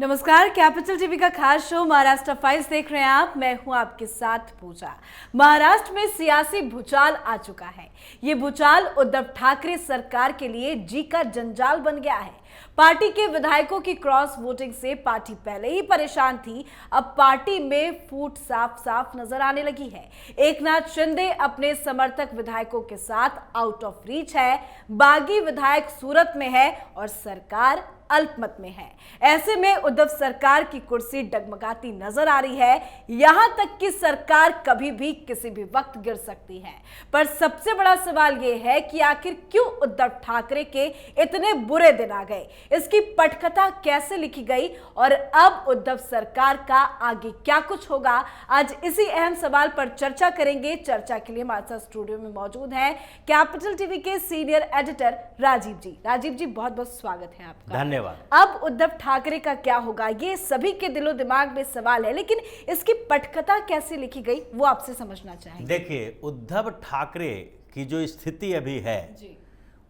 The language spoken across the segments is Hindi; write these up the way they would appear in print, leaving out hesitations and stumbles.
नमस्कार, कैपिटल टीवी का खास शो महाराष्ट्र फाइल्स देख रहे हैं आप। मैं हूं आपके साथ पूजा। महाराष्ट्र में सियासी भूचाल आ चुका है। ये भूचाल उद्धव ठाकरे सरकार के लिए जी का जंजाल बन गया है। पार्टी के विधायकों की क्रॉस वोटिंग से पार्टी पहले ही परेशान थी, अब पार्टी में फूट साफ साफ नजर आने लगी है। एकनाथ शिंदे अपने समर्थक विधायकों के साथ आउट ऑफ रीच है, बागी विधायक सूरत में है और सरकार अल्पमत में है। ऐसे में उद्धव सरकार की कुर्सी डगमगाती नजर आ रही है। यहां तक कि सरकार कभी भी किसी भी वक्त गिर सकती है। पर सबसे बड़ा सवाल यह है कि आखिर क्यों उद्धव ठाकरे के इतने बुरे दिन आ गए, इसकी पटकथा कैसे लिखी गई और अब उद्धव सरकार का आगे क्या कुछ होगा, आज इसी अहम सवाल पर चर्चा करेंगे। चर्चा के लिए हमारे साथ स्टूडियो में मौजूद हैं कैपिटल टीवी के सीनियर एडिटर राजीव जी। राजीव जी, बहुत बहुत स्वागत है आपका। धन्यवाद। अब उद्धव ठाकरे का क्या होगा, ये सभी के दिलो दिमाग में सवाल है, लेकिन इसकी पटकथा कैसे लिखी गई वो आपसे समझना चाहेंगे। देखिए, उद्धव ठाकरे की जो स्थिति अभी है जी।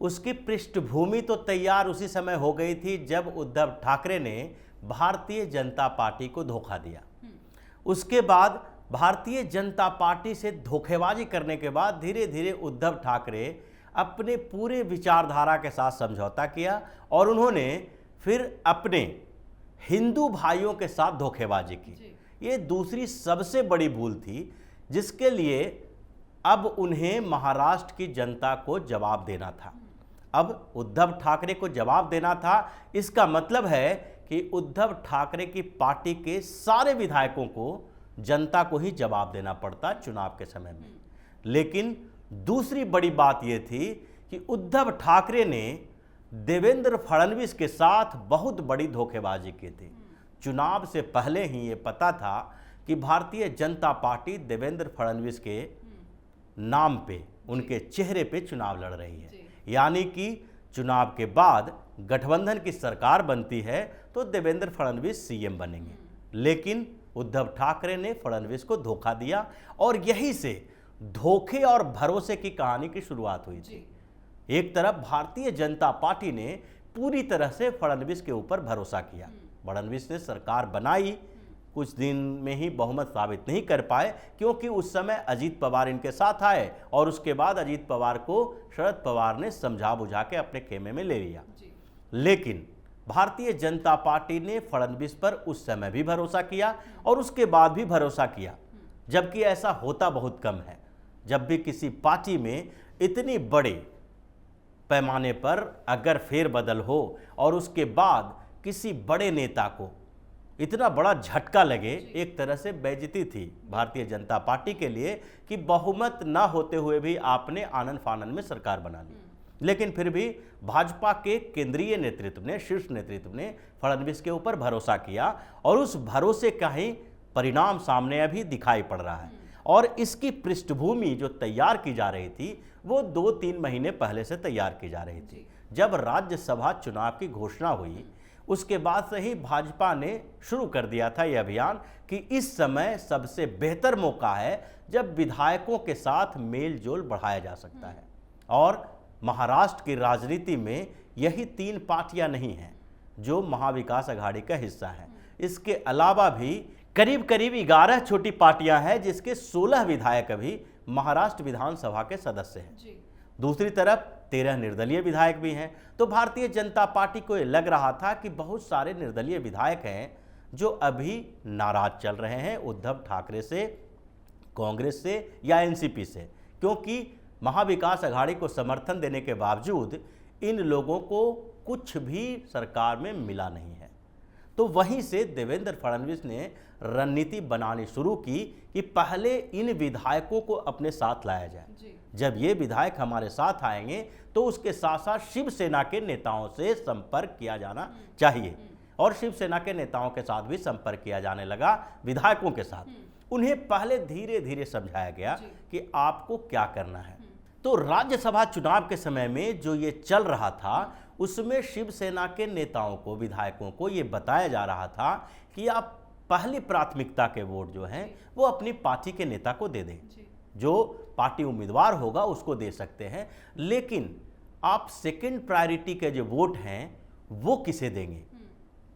उसकी पृष्ठभूमि तो तैयार उसी समय हो गई थी जब उद्धव ठाकरे ने भारतीय जनता पार्टी को धोखा दिया। उसके बाद भारतीय जनता पार्टी से धोखेबाजी करने के बाद धीरे धीरे उद्धव ठाकरे अपने पूरे विचारधारा के साथ समझौता किया और उन्होंने फिर अपने हिंदू भाइयों के साथ धोखेबाजी की। ये दूसरी सबसे बड़ी भूल थी जिसके लिए अब उन्हें महाराष्ट्र की जनता को जवाब देना था। अब उद्धव ठाकरे को जवाब देना था। इसका मतलब है कि उद्धव ठाकरे की पार्टी के सारे विधायकों को जनता को ही जवाब देना पड़ता चुनाव के समय में। लेकिन दूसरी बड़ी बात यह थी कि उद्धव ठाकरे ने देवेंद्र फडणवीस के साथ बहुत बड़ी धोखेबाजी की थी। चुनाव से पहले ही ये पता था कि भारतीय जनता पार्टी देवेंद्र फडणवीस के नाम पे, उनके चेहरे पे चुनाव लड़ रही है। यानी कि चुनाव के बाद गठबंधन की सरकार बनती है तो देवेंद्र फडणवीस सीएम बनेंगे। लेकिन उद्धव ठाकरे ने फडणवीस को धोखा दिया और यहीं से धोखे और भरोसे की कहानी की शुरुआत हुई थी। एक तरफ भारतीय जनता पार्टी ने पूरी तरह से फडणवीस के ऊपर भरोसा किया। फडणवीस ने सरकार बनाई, कुछ दिन में ही बहुमत साबित नहीं कर पाए क्योंकि उस समय अजीत पवार इनके साथ आए और उसके बाद अजीत पवार को शरद पवार ने समझा बुझा के अपने खेमे में ले लिया। लेकिन भारतीय जनता पार्टी ने फडणवीस पर उस समय भी भरोसा किया और उसके बाद भी भरोसा किया, जबकि ऐसा होता बहुत कम है। जब भी किसी पार्टी में इतनी बड़े पैमाने पर अगर फेरबदल हो और उसके बाद किसी बड़े नेता को इतना बड़ा झटका लगे, एक तरह से बेइज्जती थी भारतीय जनता पार्टी के लिए कि बहुमत ना होते हुए भी आपने आनन फानन में सरकार बना ली। लेकिन फिर भी भाजपा के केंद्रीय नेतृत्व ने, शीर्ष नेतृत्व ने फडणवीस के ऊपर भरोसा किया और उस भरोसे का ही परिणाम सामने अभी दिखाई पड़ रहा है। और इसकी पृष्ठभूमि जो तैयार की जा रही थी वो 2-3 महीने पहले से तैयार की जा रही थी। जब राज्यसभा चुनाव की घोषणा हुई उसके बाद से ही भाजपा ने शुरू कर दिया था यह अभियान कि इस समय सबसे बेहतर मौका है जब विधायकों के साथ मेल जोल बढ़ाया जा सकता है। और महाराष्ट्र की राजनीति में यही 3 पार्टियां नहीं हैं जो महाविकास अघाड़ी का हिस्सा हैं। इसके अलावा भी करीब करीब 11 छोटी पार्टियां हैं जिसके 16 विधायक अभी महाराष्ट्र विधानसभा के सदस्य हैं। दूसरी तरफ 13 निर्दलीय विधायक भी हैं। तो भारतीय जनता पार्टी को यह लग रहा था कि बहुत सारे निर्दलीय विधायक हैं जो अभी नाराज चल रहे हैं उद्धव ठाकरे से, कांग्रेस से या एनसीपी से, क्योंकि महाविकास अघाड़ी को समर्थन देने के बावजूद इन लोगों को कुछ भी सरकार में मिला नहीं है। तो वहीं से देवेंद्र फडणवीस ने रणनीति बनानी शुरू की कि पहले इन विधायकों को अपने साथ लाया जाए। जब ये विधायक हमारे साथ आएंगे तो उसके साथ साथ शिवसेना के नेताओं से संपर्क किया जाना चाहिए। और शिवसेना के नेताओं के साथ भी संपर्क किया जाने लगा, विधायकों के साथ। उन्हें पहले धीरे धीरे समझाया गया कि आपको क्या करना है। तो राज्यसभा चुनाव के समय में जो ये चल रहा था उसमें शिवसेना के नेताओं को, विधायकों को ये बताया जा रहा था कि आप पहली प्राथमिकता के वोट जो हैं वो अपनी पार्टी के नेता को दे दें, जो पार्टी उम्मीदवार होगा उसको दे सकते हैं, लेकिन आप सेकंड प्रायोरिटी के जो वोट हैं वो किसे देंगे।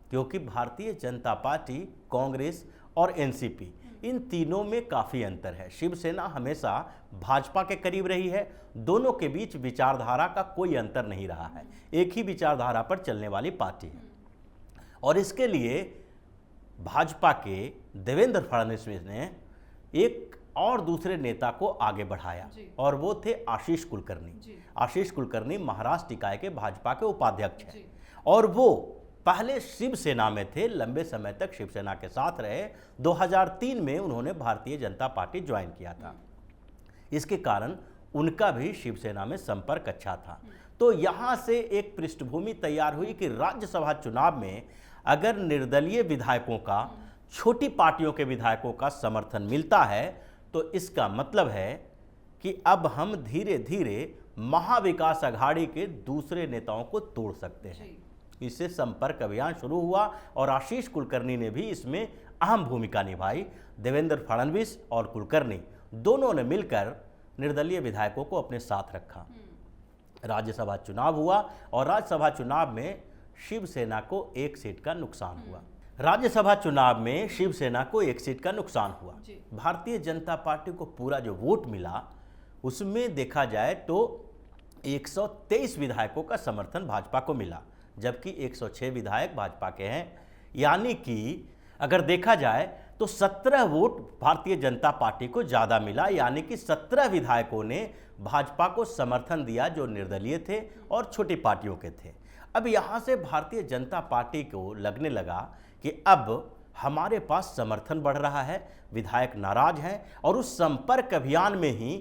क्योंकि भारतीय जनता पार्टी, कांग्रेस और एनसीपी, इन तीनों में काफ़ी अंतर है। शिवसेना हमेशा भाजपा के करीब रही है, दोनों के बीच विचारधारा का कोई अंतर नहीं रहा है, एक ही विचारधारा पर चलने वाली पार्टी है। और इसके लिए भाजपा के देवेंद्र फडणवीस ने एक और दूसरे नेता को आगे बढ़ाया और वो थे आशीष कुलकर्णी। आशीष कुलकर्णी महाराष्ट्र इकाई के भाजपा के उपाध्यक्ष हैं और वो पहले शिवसेना में थे, लंबे समय तक शिवसेना के साथ रहे। 2003 में उन्होंने भारतीय जनता पार्टी ज्वाइन किया था। इसके कारण उनका भी शिवसेना में संपर्क अच्छा था। तो यहाँ से एक पृष्ठभूमि तैयार हुई कि राज्यसभा चुनाव में अगर निर्दलीय विधायकों का, छोटी पार्टियों के विधायकों का समर्थन मिलता है तो इसका मतलब है कि अब हम धीरे धीरे महाविकास अघाड़ी के दूसरे नेताओं को तोड़ सकते हैं। इससे संपर्क अभियान शुरू हुआ और आशीष कुलकर्णी ने भी इसमें अहम भूमिका निभाई। देवेंद्र फडणवीस और कुलकर्णी दोनों ने मिलकर निर्दलीय विधायकों को अपने साथ रखा। राज्यसभा चुनाव हुआ और राज्यसभा चुनाव में शिवसेना को एक सीट का नुकसान हुआ। राज्यसभा चुनाव में शिवसेना को एक सीट का नुकसान हुआ। भारतीय जनता पार्टी को पूरा जो वोट मिला उसमें देखा जाए तो 123 विधायकों का समर्थन भाजपा को मिला, जबकि 106 विधायक भाजपा के हैं। यानी कि अगर देखा जाए तो 17 वोट भारतीय जनता पार्टी को ज़्यादा मिला, यानी कि 17 विधायकों ने भाजपा को समर्थन दिया जो निर्दलीय थे और छोटी पार्टियों के थे। अब यहाँ से भारतीय जनता पार्टी को लगने लगा कि अब हमारे पास समर्थन बढ़ रहा है, विधायक नाराज हैं और उस संपर्क अभियान में ही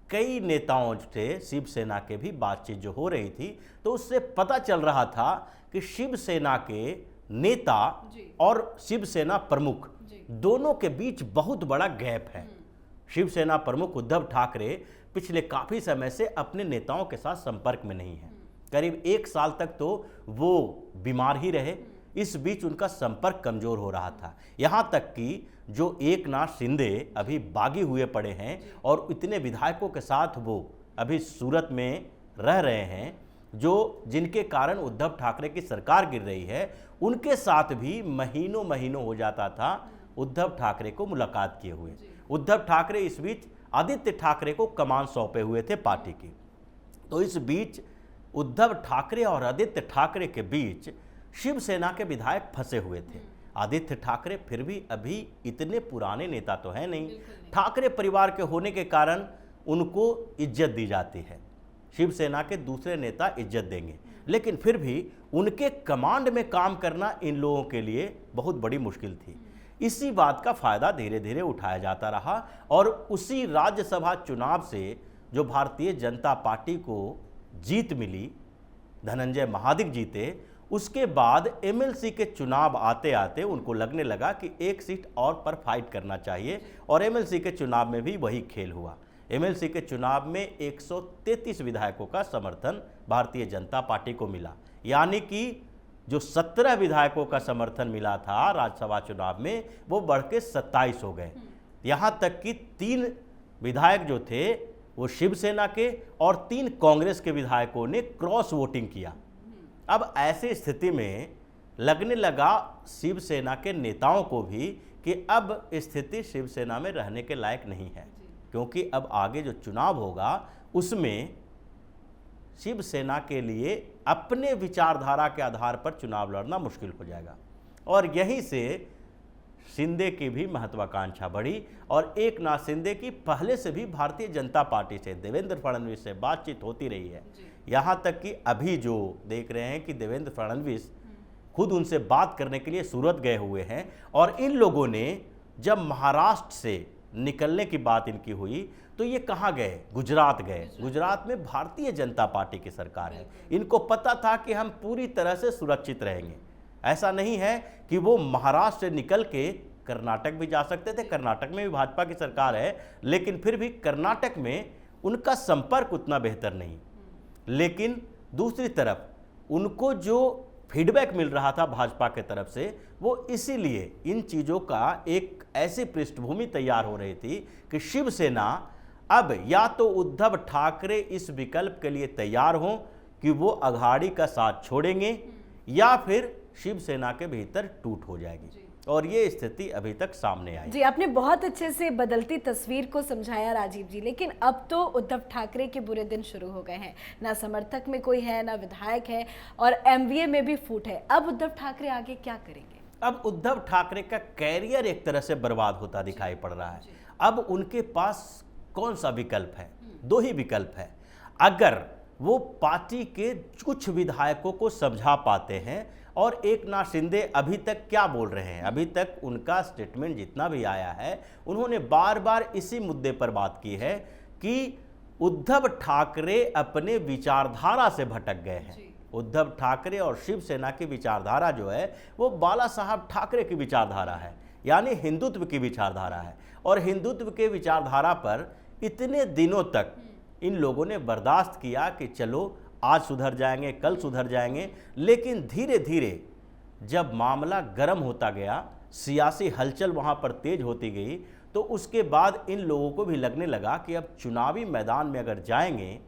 कई नेताओं से शिवसेना के भी बातचीत जो हो रही थी, तो उससे पता चल रहा था कि शिवसेना के नेता और शिवसेना प्रमुख दोनों के बीच बहुत बड़ा गैप है। शिवसेना प्रमुख उद्धव ठाकरे पिछले काफ़ी समय से अपने नेताओं के साथ संपर्क में नहीं है। करीब 1 साल तक तो वो बीमार ही रहे। इस बीच उनका संपर्क कमजोर हो रहा था, यहाँ तक कि जो एकनाथ शिंदे अभी बागी हुए पड़े हैं और इतने विधायकों के साथ वो अभी सूरत में रह रहे हैं, जो जिनके कारण उद्धव ठाकरे की सरकार गिर रही है, उनके साथ भी महीनों महीनों हो जाता था उद्धव ठाकरे को मुलाकात किए हुए। उद्धव ठाकरे इस बीच आदित्य ठाकरे को कमान सौंपे हुए थे पार्टी की। तो इस बीच उद्धव ठाकरे और आदित्य ठाकरे के बीच शिवसेना के विधायक फंसे हुए थे। आदित्य ठाकरे फिर भी अभी इतने पुराने नेता तो हैं नहीं, ठाकरे परिवार के होने के कारण उनको इज्जत दी जाती है। शिवसेना के दूसरे नेता इज्जत देंगे, लेकिन फिर भी उनके कमांड में काम करना इन लोगों के लिए बहुत बड़ी मुश्किल थी। इसी बात का फायदा धीरे धीरे उठाया जाता रहा और उसी राज्यसभा चुनाव से जो भारतीय जनता पार्टी को जीत मिली, धनंजय महादिक जीते, उसके बाद एमएलसी के चुनाव आते आते उनको लगने लगा कि एक सीट और पर फाइट करना चाहिए और एमएलसी के चुनाव में भी वही खेल हुआ। एमएलसी के चुनाव में 133 विधायकों का समर्थन भारतीय जनता पार्टी को मिला, यानी कि जो 17 विधायकों का समर्थन मिला था राज्यसभा चुनाव में, वो बढ़ के 27 हो गए। यहाँ तक कि 3 विधायक जो थे वो शिवसेना के और 3 कांग्रेस के विधायकों ने क्रॉस वोटिंग किया। अब ऐसी स्थिति में लगने लगा शिवसेना के नेताओं को भी कि अब स्थिति शिवसेना में रहने के लायक नहीं है, क्योंकि अब आगे जो चुनाव होगा उसमें शिवसेना के लिए अपने विचारधारा के आधार पर चुनाव लड़ना मुश्किल हो जाएगा। और यहीं से शिंदे की भी महत्वाकांक्षा बढ़ी और एकनाथ शिंदे की पहले से भी भारतीय जनता पार्टी से, देवेंद्र फडणवीस से बातचीत होती रही है। यहाँ तक कि अभी जो देख रहे हैं कि देवेंद्र फडणवीस खुद उनसे बात करने के लिए सूरत गए हुए हैं और इन लोगों ने जब महाराष्ट्र से निकलने की बात इनकी हुई तो ये कहाँ गए? गुजरात गए। गुजरात में भारतीय जनता पार्टी की सरकार है। इनको पता था कि हम पूरी तरह से सुरक्षित रहेंगे। ऐसा नहीं है कि वो महाराष्ट्र से निकल के कर्नाटक भी जा सकते थे, कर्नाटक में भी भाजपा की सरकार है, लेकिन फिर भी कर्नाटक में उनका संपर्क उतना बेहतर नहीं। लेकिन दूसरी तरफ उनको जो फीडबैक मिल रहा था भाजपा के तरफ से, वो इसीलिए इन चीज़ों का एक ऐसी पृष्ठभूमि तैयार हो रही थी कि शिवसेना अब या तो उद्धव ठाकरे इस विकल्प के लिए तैयार हों कि वो अघाड़ी का साथ छोड़ेंगे, या फिर शिवसेना के भीतर टूट हो जाएगी और ये स्थिति अभी तक सामने आई। जी, आपने बहुत अच्छे से बदलती तस्वीर को समझाया राजीव जी, लेकिन अब तो उद्धव ठाकरे के बुरे दिन शुरू हो गए हैं। ना समर्थक में कोई है, ना विधायक है और एमवीए में भी फूट है। अब उद्धव ठाकरे आगे क्या करेंगे? अब उद्धव ठाकरे का कैरियर एक तरह से बर्बाद होता दिखाई पड़ रहा है। अब उनके पास कौन सा विकल्प है? दो ही विकल्प है। अगर वो पार्टी के कुछ विधायकों को समझा पाते हैं, और एकनाथ शिंदे अभी तक क्या बोल रहे हैं, अभी तक उनका स्टेटमेंट जितना भी आया है, उन्होंने बार बार इसी मुद्दे पर बात की है कि उद्धव ठाकरे अपने विचारधारा से भटक गए हैं। उद्धव ठाकरे और शिवसेना की विचारधारा जो है वो बाला साहब ठाकरे की विचारधारा है, यानी हिंदुत्व की विचारधारा है। और हिंदुत्व के विचारधारा पर इतने दिनों तक इन लोगों ने बर्दाश्त किया कि चलो आज सुधर जाएंगे, कल सुधर जाएंगे, लेकिन धीरे धीरे जब मामला गर्म होता गया, सियासी हलचल वहां पर तेज होती गई, तो उसके बाद इन लोगों को भी लगने लगा कि अब चुनावी मैदान में अगर जाएंगे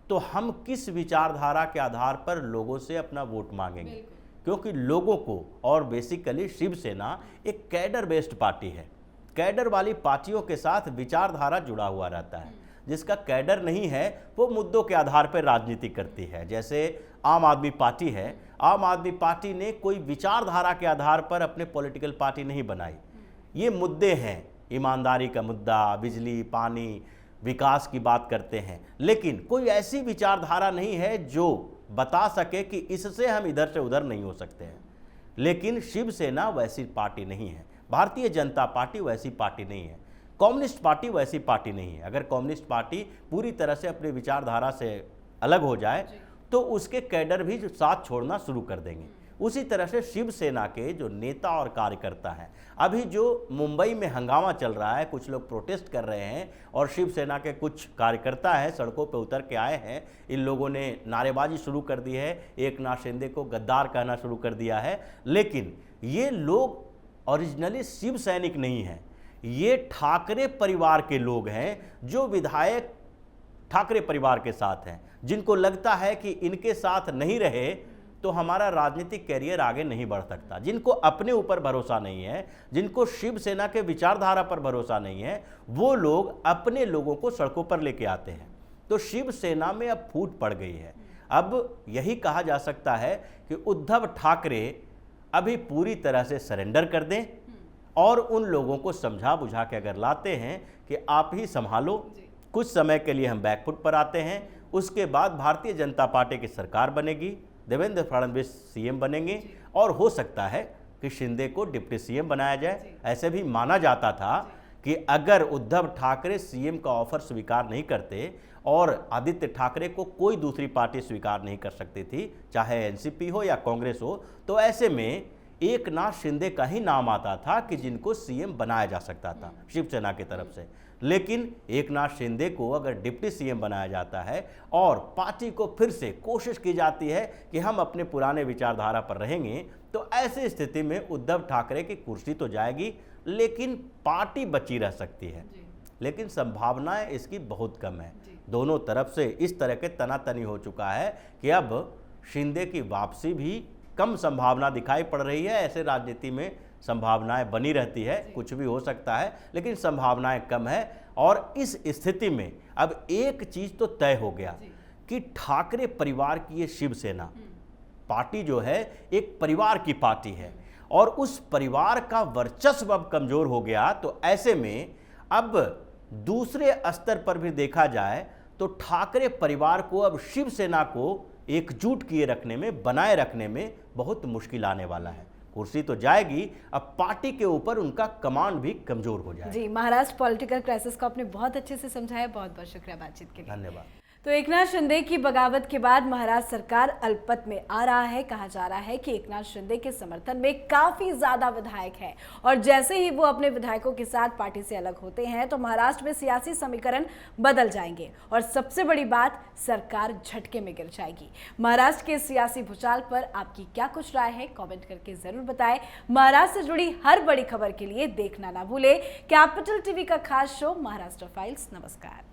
तो हम किस विचारधारा के आधार पर लोगों से अपना वोट मांगेंगे, क्योंकि लोगों को, और बेसिकली शिवसेना एक कैडर बेस्ड पार्टी है। कैडर वाली पार्टियों के साथ विचारधारा जुड़ा हुआ रहता है। जिसका कैडर नहीं है वो मुद्दों के आधार पर राजनीति करती है। जैसे आम आदमी पार्टी है, आम आदमी पार्टी ने कोई विचारधारा के आधार पर अपने पॉलिटिकल पार्टी नहीं बनाई। ये मुद्दे हैं, ईमानदारी का मुद्दा, बिजली, पानी, विकास की बात करते हैं, लेकिन कोई ऐसी विचारधारा नहीं है जो बता सके कि इससे हम इधर से उधर नहीं हो सकते हैं। लेकिन शिवसेना वैसी पार्टी नहीं है, भारतीय जनता पार्टी वैसी पार्टी नहीं है, कम्युनिस्ट पार्टी वैसी पार्टी नहीं है। अगर कम्युनिस्ट पार्टी पूरी तरह से अपनी विचारधारा से अलग हो जाए तो उसके कैडर भी साथ छोड़ना शुरू कर देंगे। उसी तरह से शिवसेना के जो नेता और कार्यकर्ता हैं, अभी जो मुंबई में हंगामा चल रहा है, कुछ लोग प्रोटेस्ट कर रहे हैं और शिवसेना के कुछ कार्यकर्ता हैं सड़कों पर उतर के आए हैं, इन लोगों ने नारेबाजी शुरू कर दी है, एकनाथ शिंदे को गद्दार कहना शुरू कर दिया है। लेकिन ये लोग ओरिजिनली शिव सैनिक नहीं हैं, ये ठाकरे परिवार के लोग हैं जो विधायक ठाकरे परिवार के साथ हैं, जिनको लगता है कि इनके साथ नहीं रहे तो हमारा राजनीतिक कैरियर आगे नहीं बढ़ सकता, जिनको अपने ऊपर भरोसा नहीं है, जिनको शिवसेना के विचारधारा पर भरोसा नहीं है, वो लोग अपने लोगों को सड़कों पर लेके आते हैं। तो शिवसेना में अब फूट पड़ गई है। अब यही कहा जा सकता है कि उद्धव ठाकरे अभी पूरी तरह से सरेंडर कर दें और उन लोगों को समझा बुझा के अगर लाते हैं कि आप ही संभालो, कुछ समय के लिए हम बैकफुट पर आते हैं, उसके बाद भारतीय जनता पार्टी की सरकार बनेगी, देवेंद्र फडणवीस सीएम बनेंगे और हो सकता है कि शिंदे को डिप्टी सीएम बनाया जाए। ऐसे भी माना जाता था कि अगर उद्धव ठाकरे सीएम का ऑफर स्वीकार नहीं करते और आदित्य ठाकरे को कोई दूसरी पार्टी स्वीकार नहीं कर सकती थी, चाहे एनसीपी हो या कांग्रेस हो, तो ऐसे में एकनाथ शिंदे का ही नाम आता था कि जिनको सीएम बनाया जा सकता था शिवसेना की तरफ से। लेकिन एकनाथ शिंदे को अगर डिप्टी सीएम बनाया जाता है और पार्टी को फिर से कोशिश की जाती है कि हम अपने पुराने विचारधारा पर रहेंगे, तो ऐसी स्थिति में उद्धव ठाकरे की कुर्सी तो जाएगी लेकिन पार्टी बची रह सकती है। लेकिन संभावनाएं इसकी बहुत कम है। दोनों तरफ से इस तरह के तनातनी हो चुका है कि अब शिंदे की वापसी भी कम संभावना दिखाई पड़ रही है। ऐसे राजनीति में संभावनाएं बनी रहती है, कुछ भी हो सकता है, लेकिन संभावनाएं कम है। और इस स्थिति में अब एक चीज तो तय हो गया कि ठाकरे परिवार की ये शिवसेना पार्टी जो है एक परिवार की पार्टी है और उस परिवार का वर्चस्व अब कमजोर हो गया। तो ऐसे में अब दूसरे स्तर पर भी देखा जाए तो ठाकरे परिवार को अब शिवसेना को एकजुट किए रखने में, बनाए रखने में बहुत मुश्किल आने वाला है। कुर्सी तो जाएगी, अब पार्टी के ऊपर उनका कमांड भी कमजोर हो जाएगा। जी, महाराष्ट्र पॉलिटिकल क्राइसिस को आपने बहुत अच्छे से समझाया। बहुत बहुत शुक्रिया बातचीत के लिए। धन्यवाद। तो एकनाथ शिंदे की बगावत के बाद महाराष्ट्र सरकार अल्पत में आ रहा है। कहा जा रहा है कि एकनाथ शिंदे के समर्थन में काफी ज्यादा विधायक हैं और जैसे ही वो अपने विधायकों के साथ पार्टी से अलग होते हैं तो महाराष्ट्र में सियासी समीकरण बदल जाएंगे और सबसे बड़ी बात, सरकार झटके में गिर जाएगी। महाराष्ट्र के सियासी भूचाल पर आपकी क्या कुछ राय है, कमेंट करके जरूर बताएं। महाराष्ट्र से जुड़ी हर बड़ी खबर के लिए देखना ना भूले कैपिटल टीवी का खास शो महाराष्ट्र फाइल्स। नमस्कार।